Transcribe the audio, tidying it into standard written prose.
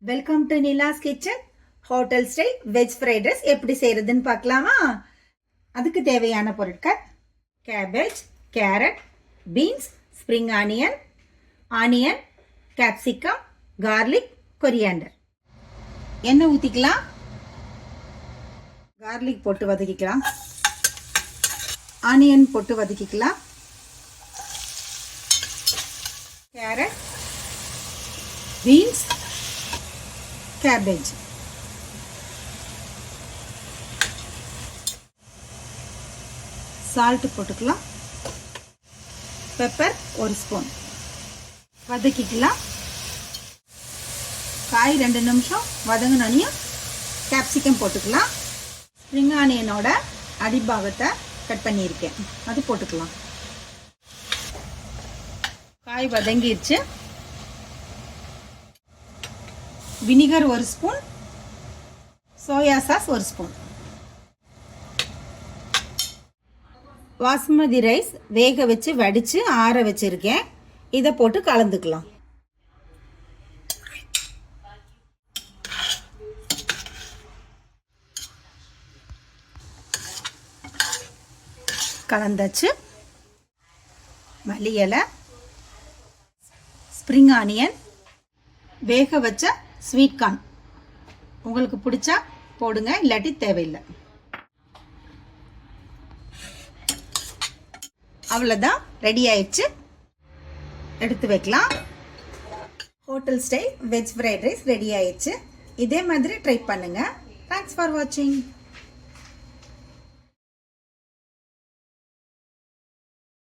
Welcome to Nila's kitchen. Hotel style veg fried rice எப்படி செய்யறதுன்னு பார்க்கலாமா? அதுக்கு தேவையான பொருட்கள்: cabbage, carrot, beans, spring onion, capsicum, garlic, coriander. எண்ணெய் ஊற்றிக்கலாம். கார்லிக் போட்டு வதக்கிக்கலாம். ஆனியன் போட்டு வதக்கிக்கலாம். கேரட், பீன்ஸ், கேபேஜ், சால்ட் போட்டுக்கலாம். பெப்பர் 1 ஸ்பூன் வதக்கிக்கலாம். காய் 2 நிமிஷம் வதங்கினோனையும் கேப்சிகம் போட்டுக்கலாம். ஸ்ப்ரிங் ஆனியனோட அடிபாகத்தை கட் பண்ணியிருக்கேன், அது போட்டுக்கலாம். காய் வதங்கிடுச்சு. Vinegar 1 spoon, soya sauce 1 spoon. Basmati rice வேக வச்சு வடித்து ஆற வச்சுருக்கேன், இதை போட்டு கலந்துக்கலாம். கலந்தாச்சு. மல்லி இலை, ஸ்ப்ரிங் ஆனியன், வேக வச்ச ஸ்வீட் கார்ன். உங்களுக்கு பிடிச்சா போடுங்க, இல்லாட்டி தேவையில்லை. அவ்வளோதான், ரெடி ஆயிடுச்சு. எடுத்து வைக்கலாம். Hotel style veg fried rice ready ஆயிடுச்சு. இதே மாதிரி ட்ரை பண்ணுங்க. தேங்க்ஸ் ஃபார் வாட்சிங்.